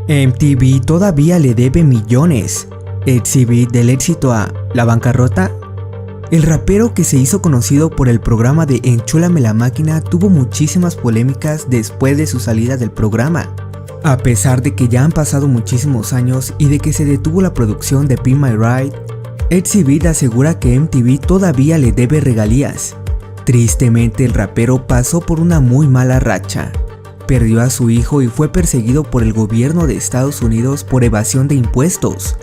MTV todavía le debe millones. ¿Exhibit del éxito a la bancarrota? El rapero, que se hizo conocido por el programa de Enchúlame la Máquina, tuvo muchísimas polémicas después de su salida del programa. A pesar de que ya han pasado muchísimos años y de que se detuvo la producción de Pimp My Ride, Exhibit asegura que MTV todavía le debe regalías. Tristemente, el rapero pasó por una muy mala racha. Perdió a su hijo y fue perseguido por el gobierno de Estados Unidos por evasión de impuestos.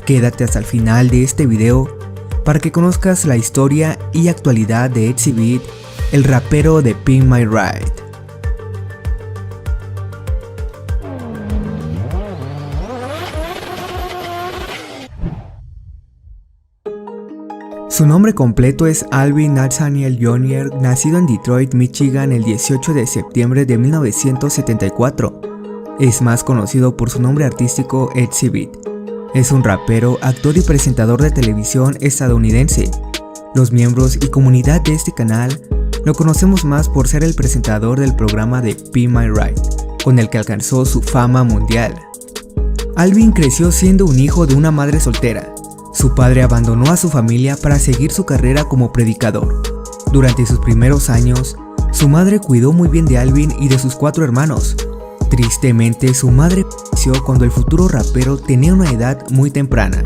Quédate hasta el final de este video para que conozcas la historia y actualidad de Exhibit, el rapero de Pimp My Ride. Su nombre completo es Alvin Nathaniel Jr., nacido en Detroit, Michigan, el 18 de septiembre de 1974. Es más conocido por su nombre artístico Exhibit. Es un rapero, actor y presentador de televisión estadounidense. Los miembros y comunidad de este canal lo conocemos más por ser el presentador del programa de Pimp My Ride, con el que alcanzó su fama mundial. Alvin creció siendo un hijo de una madre soltera. Su padre abandonó a su familia para seguir su carrera como predicador. Durante sus primeros años, su madre cuidó muy bien de Alvin y de sus 4 hermanos. Tristemente, su madre falleció cuando el futuro rapero tenía una edad muy temprana.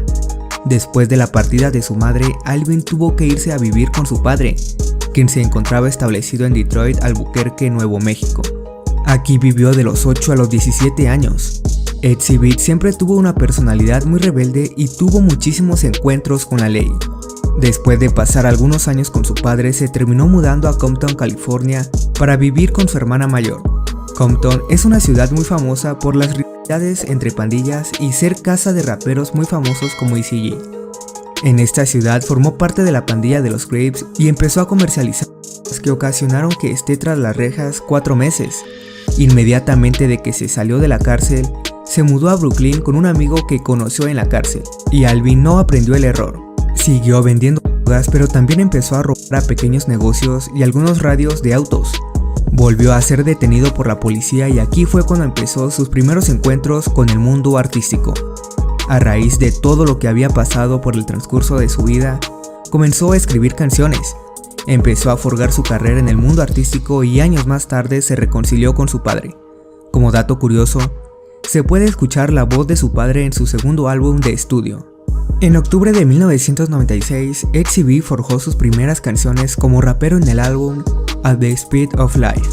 Después de la partida de su madre, Alvin tuvo que irse a vivir con su padre, quien se encontraba establecido en Detroit, Albuquerque, Nuevo México. Aquí vivió de los 8 a los 17 años. Exhibit siempre tuvo una personalidad muy rebelde y tuvo muchísimos encuentros con la ley. Después de pasar algunos años con su padre, se terminó mudando a Compton, California, para vivir con su hermana mayor. Compton es una ciudad muy famosa por las rivalidades entre pandillas y ser casa de raperos muy famosos como Eazy-G. En esta ciudad formó parte de la pandilla de los Crips y empezó a comercializar cosas que ocasionaron que esté tras las rejas 4 meses. Inmediatamente de que se salió de la cárcel, se mudó a Brooklyn con un amigo que conoció en la cárcel, y Alvin no aprendió el error. Siguió vendiendo drogas, pero también empezó a robar a pequeños negocios y algunos radios de autos. Volvió a ser detenido por la policía y aquí fue cuando empezó sus primeros encuentros con el mundo artístico. A raíz de todo lo que había pasado por el transcurso de su vida, comenzó a escribir canciones. Empezó a forjar su carrera en el mundo artístico y años más tarde se reconcilió con su padre. Como dato curioso, se puede escuchar la voz de su padre en su segundo álbum de estudio. En octubre de 1996, Exhibit forjó sus primeras canciones como rapero en el álbum At the Speed of Life.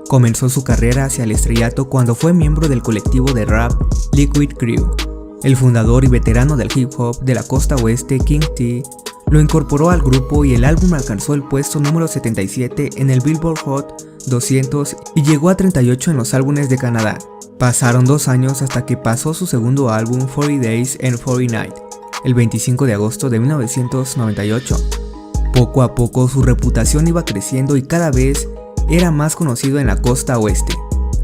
Comenzó su carrera hacia el estrellato cuando fue miembro del colectivo de rap Liquid Crew. El fundador y veterano del hip hop de la costa oeste, King T, lo incorporó al grupo y el álbum alcanzó el puesto número 77 en el Billboard Hot 200 y llegó a 38 en los álbumes de Canadá. Pasaron 2 años hasta que pasó su segundo álbum 40 Days and 40 Nights, el 25 de agosto de 1998. Poco a poco su reputación iba creciendo y cada vez era más conocido en la costa oeste.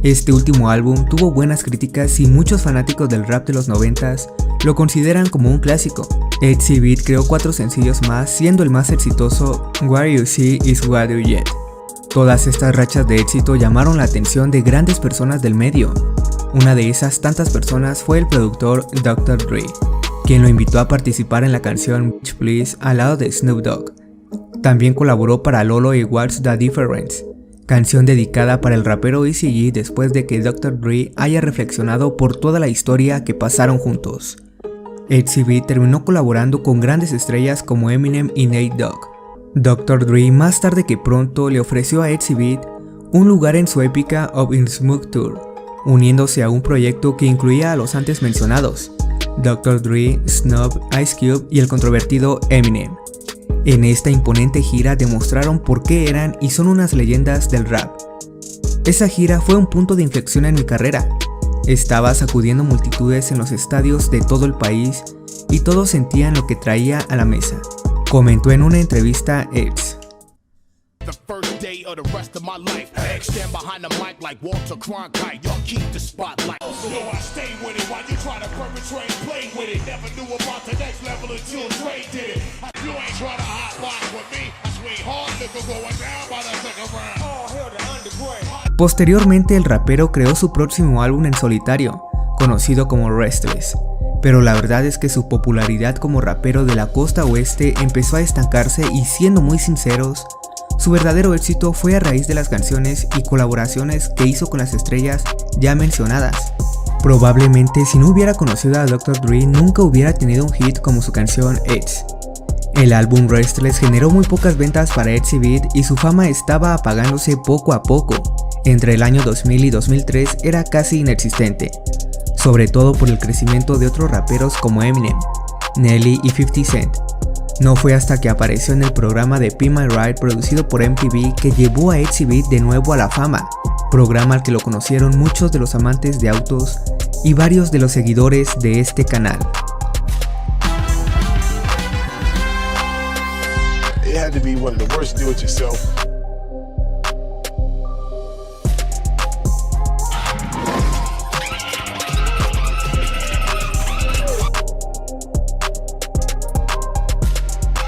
Este último álbum tuvo buenas críticas y muchos fanáticos del rap de los 90s lo consideran como un clásico. Exhibit creó 4 sencillos más, siendo el más exitoso What You See Is What You Get. Todas estas rachas de éxito llamaron la atención de grandes personas del medio. Una de esas tantas personas fue el productor Dr. Dre, quien lo invitó a participar en la canción Bitch Please al lado de Snoop Dogg. También colaboró para Lolo y What's the Difference, canción dedicada para el rapero Eazy-G después de que Dr. Dre haya reflexionado por toda la historia que pasaron juntos. Exhibit terminó colaborando con grandes estrellas como Eminem y Nate Dogg. Dr. Dre más tarde que pronto le ofreció a Exhibit un lugar en su épica Of In Smoke Tour, uniéndose a un proyecto que incluía a los antes mencionados, Dr. Dre, Snoop, Ice Cube y el controvertido Eminem. En esta imponente gira demostraron por qué eran y son unas leyendas del rap. Esa gira fue un punto de inflexión en mi carrera. Estaba sacudiendo multitudes en los estadios de todo el país y todos sentían lo que traía a la mesa, comentó en una entrevista X. Posteriormente, el rapero creó su próximo álbum en solitario, conocido como Restless, pero la verdad es que su popularidad como rapero de la costa oeste empezó a estancarse y, siendo muy sinceros, su verdadero éxito fue a raíz de las canciones y colaboraciones que hizo con las estrellas ya mencionadas. Probablemente si no hubiera conocido a Dr. Dre nunca hubiera tenido un hit como su canción Edge. El álbum Restless generó muy pocas ventas para Exhibit y su fama estaba apagándose poco a poco. Entre el año 2000 y 2003 era casi inexistente, sobre todo por el crecimiento de otros raperos como Eminem, Nelly y 50 Cent. No fue hasta que apareció en el programa de Pimp My Ride producido por MTV que llevó a Exhibit de nuevo a la fama, programa al que lo conocieron muchos de los amantes de autos y varios de los seguidores de este canal. It had to be one of the worst do-it-yourself.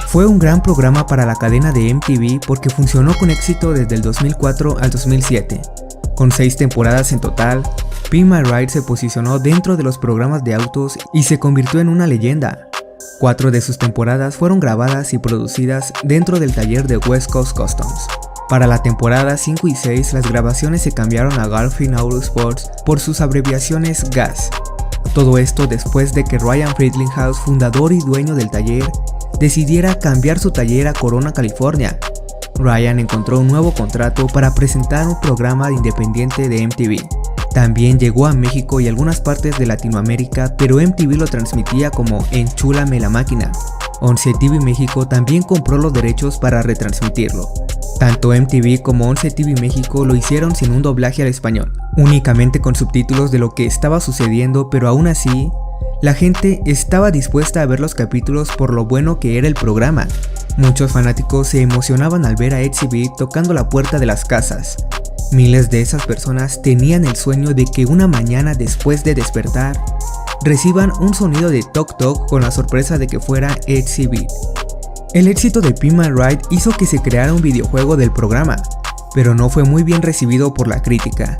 Fue un gran programa para la cadena de MTV porque funcionó con éxito desde el 2004 al 2007. Con 6 temporadas en total, Pimp My Ride se posicionó dentro de los programas de autos y se convirtió en una leyenda. 4 de sus temporadas fueron grabadas y producidas dentro del taller de West Coast Customs. Para la temporada 5 y 6 las grabaciones se cambiaron a Garfield Auto Sports por sus abreviaciones GAS. Todo esto después de que Ryan Friedlinghaus, fundador y dueño del taller, decidiera cambiar su taller a Corona, California. Ryan encontró un nuevo contrato para presentar un programa independiente de MTV. También llegó a México y algunas partes de Latinoamérica, pero MTV lo transmitía como Enchúlame la máquina. 11 TV México también compró los derechos para retransmitirlo. Tanto MTV como 11 TV México lo hicieron sin un doblaje al español, únicamente con subtítulos de lo que estaba sucediendo, pero aún así, la gente estaba dispuesta a ver los capítulos por lo bueno que era el programa. Muchos fanáticos se emocionaban al ver a Exhibit tocando la puerta de las casas. Miles de esas personas tenían el sueño de que una mañana después de despertar, reciban un sonido de toc toc con la sorpresa de que fuera Exhibit. El éxito de Pimp My Ride hizo que se creara un videojuego del programa, pero no fue muy bien recibido por la crítica.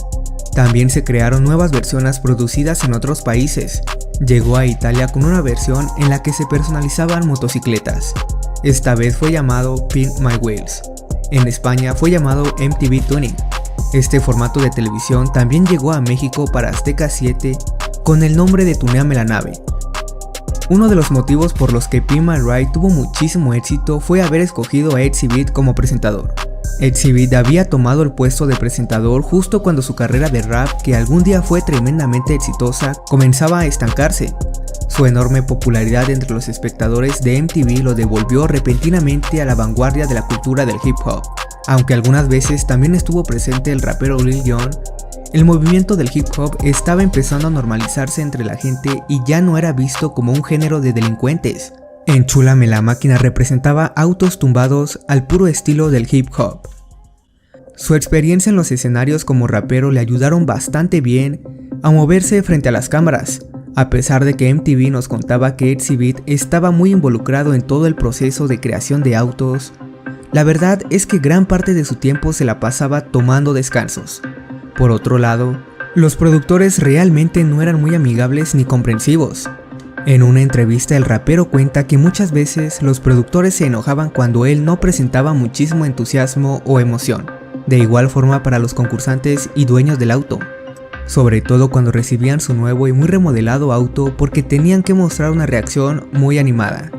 También se crearon nuevas versiones producidas en otros países. Llegó a Italia con una versión en la que se personalizaban motocicletas. Esta vez fue llamado Pimp My Wheels. En España fue llamado MTV Tuning. Este formato de televisión también llegó a México para Azteca 7 con el nombre de Tuneame la nave. Uno de los motivos por los que Pimp My Ride tuvo muchísimo éxito fue haber escogido a Exhibit como presentador. Exhibit había tomado el puesto de presentador justo cuando su carrera de rap, que algún día fue tremendamente exitosa, comenzaba a estancarse. Su enorme popularidad entre los espectadores de MTV lo devolvió repentinamente a la vanguardia de la cultura del hip hop. Aunque algunas veces también estuvo presente el rapero Lil Jon, el movimiento del hip hop estaba empezando a normalizarse entre la gente y ya no era visto como un género de delincuentes. Enchúlame la máquina representaba autos tumbados al puro estilo del hip hop. Su experiencia en los escenarios como rapero le ayudaron bastante bien a moverse frente a las cámaras, a pesar de que MTV nos contaba que Exhibit estaba muy involucrado en todo el proceso de creación de autos. La verdad es que gran parte de su tiempo se la pasaba tomando descansos. Por otro lado, los productores realmente no eran muy amigables ni comprensivos. En una entrevista el rapero cuenta que muchas veces los productores se enojaban cuando él no presentaba muchísimo entusiasmo o emoción. De igual forma para los concursantes y dueños del auto, sobre todo cuando recibían su nuevo y muy remodelado auto porque tenían que mostrar una reacción muy animada.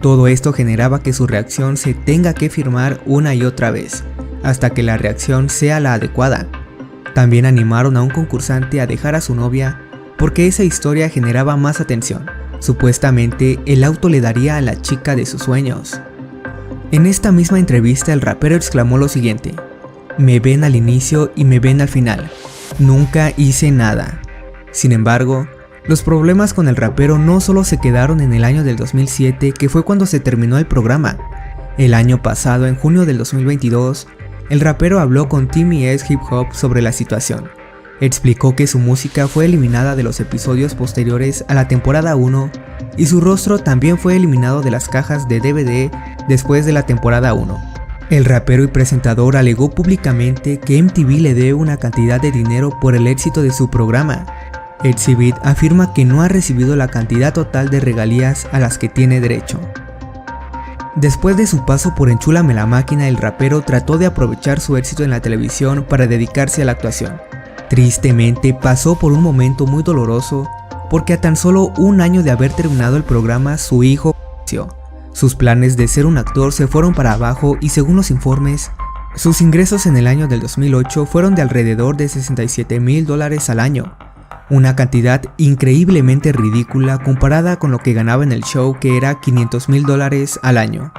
Todo esto generaba que su reacción se tenga que firmar una y otra vez, hasta que la reacción sea la adecuada. También animaron a un concursante a dejar a su novia porque esa historia generaba más atención. Supuestamente el auto le daría a la chica de sus sueños. En esta misma entrevista el rapero exclamó lo siguiente: "Me ven al inicio y me ven al final. Nunca hice nada". Sin embargo, los problemas con el rapero no solo se quedaron en el año del 2007, que fue cuando se terminó el programa. El año pasado, en junio del 2022, el rapero habló con Timmy S Hip Hop sobre la situación. Explicó que su música fue eliminada de los episodios posteriores a la temporada 1 y su rostro también fue eliminado de las cajas de DVD después de la temporada 1. El rapero y presentador alegó públicamente que MTV le debe una cantidad de dinero por el éxito de su programa. Exhibit afirma que no ha recibido la cantidad total de regalías a las que tiene derecho. Después de su paso por Enchúlame la Máquina, el rapero trató de aprovechar su éxito en la televisión para dedicarse a la actuación. Tristemente, pasó por un momento muy doloroso porque a tan solo un año de haber terminado el programa, su hijo falleció. Sus planes de ser un actor se fueron para abajo y, según los informes, sus ingresos en el año del 2008 fueron de alrededor de $67,000 al año, una cantidad increíblemente ridícula comparada con lo que ganaba en el show, que era $500,000 al año.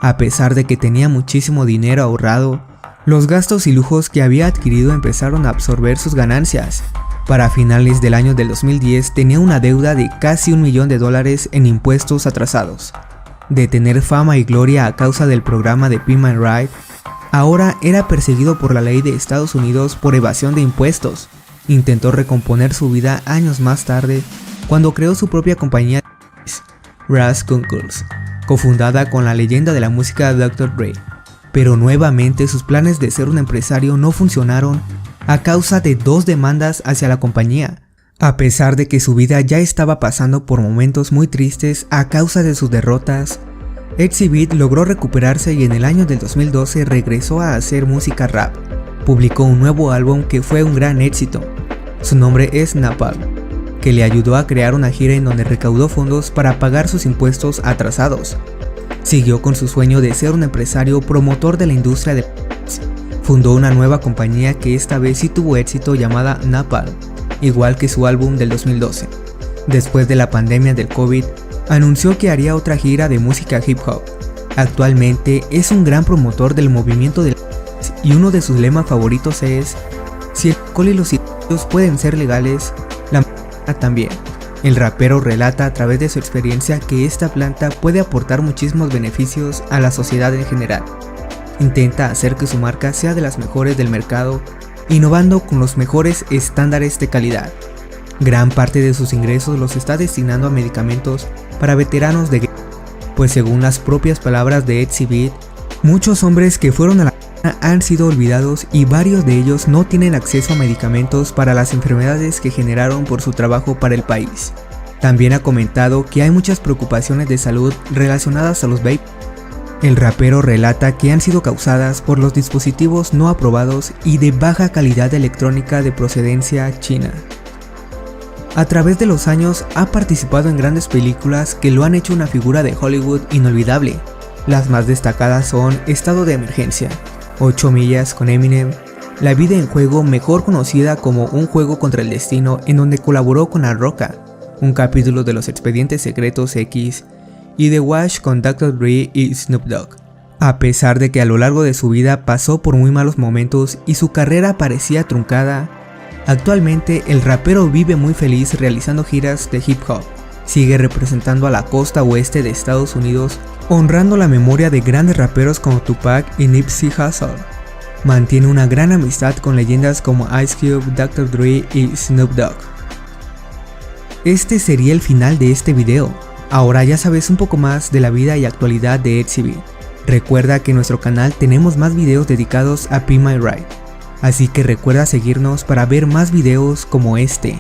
A pesar de que tenía muchísimo dinero ahorrado, los gastos y lujos que había adquirido empezaron a absorber sus ganancias. Para finales del año del 2010 tenía una deuda de casi $1 millón en impuestos atrasados. De tener fama y gloria a causa del programa de Pimp My Ride, ahora era perseguido por la ley de Estados Unidos por evasión de impuestos. Intentó recomponer su vida años más tarde cuando creó su propia compañía, Ras Kunkulz, cofundada con la leyenda de la música Dr. Dre. Pero nuevamente sus planes de ser un empresario no funcionaron a causa de 2 demandas hacia la compañía. A pesar de que su vida ya estaba pasando por momentos muy tristes a causa de sus derrotas, Exhibit logró recuperarse y en el año del 2012 regresó a hacer música rap. Publicó un nuevo álbum que fue un gran éxito. Su nombre es Napalm, que le ayudó a crear una gira en donde recaudó fondos para pagar sus impuestos atrasados. Siguió con su sueño de ser un empresario promotor de la industria de fundó una nueva compañía que esta vez sí tuvo éxito, llamada Napalm, igual que su álbum del 2012. Después de la pandemia del COVID, anunció que haría otra gira de música hip hop. Actualmente es un gran promotor del movimiento del y uno de sus lemas favoritos es: si el alcohol y los cigarrillos pueden ser legales, la marihuana también. El rapero relata a través de su experiencia que esta planta puede aportar muchísimos beneficios a la sociedad en general. Intenta hacer que su marca sea de las mejores del mercado, innovando con los mejores estándares de calidad. Gran parte de sus ingresos los está destinando a medicamentos para veteranos de guerra, pues según las propias palabras de Exhibit, muchos hombres que fueron a la guerra han sido olvidados y varios de ellos no tienen acceso a medicamentos para las enfermedades que generaron por su trabajo para el país. También ha comentado que hay muchas preocupaciones de salud relacionadas a los vapes. El rapero relata que han sido causadas por los dispositivos no aprobados y de baja calidad electrónica de procedencia china. A través de los años ha participado en grandes películas que lo han hecho una figura de Hollywood inolvidable. Las más destacadas son Estado de Emergencia, 8 millas con Eminem, La vida en juego, mejor conocida como Un juego contra el destino, en donde colaboró con La Roca, un capítulo de Los Expedientes Secretos X, y The Wash con Dr. Dre y Snoop Dogg. A pesar de que a lo largo de su vida pasó por muy malos momentos y su carrera parecía truncada, actualmente el rapero vive muy feliz realizando giras de hip hop. Sigue representando a la costa oeste de Estados Unidos, honrando la memoria de grandes raperos como Tupac y Nipsey Hussle. Mantiene una gran amistad con leyendas como Ice Cube, Dr. Dre y Snoop Dogg. Este sería el final de este video. Ahora ya sabes un poco más de la vida y actualidad de Exhibit. Recuerda que en nuestro canal tenemos más videos dedicados a Pimp My Ride, así que recuerda seguirnos para ver más videos como este.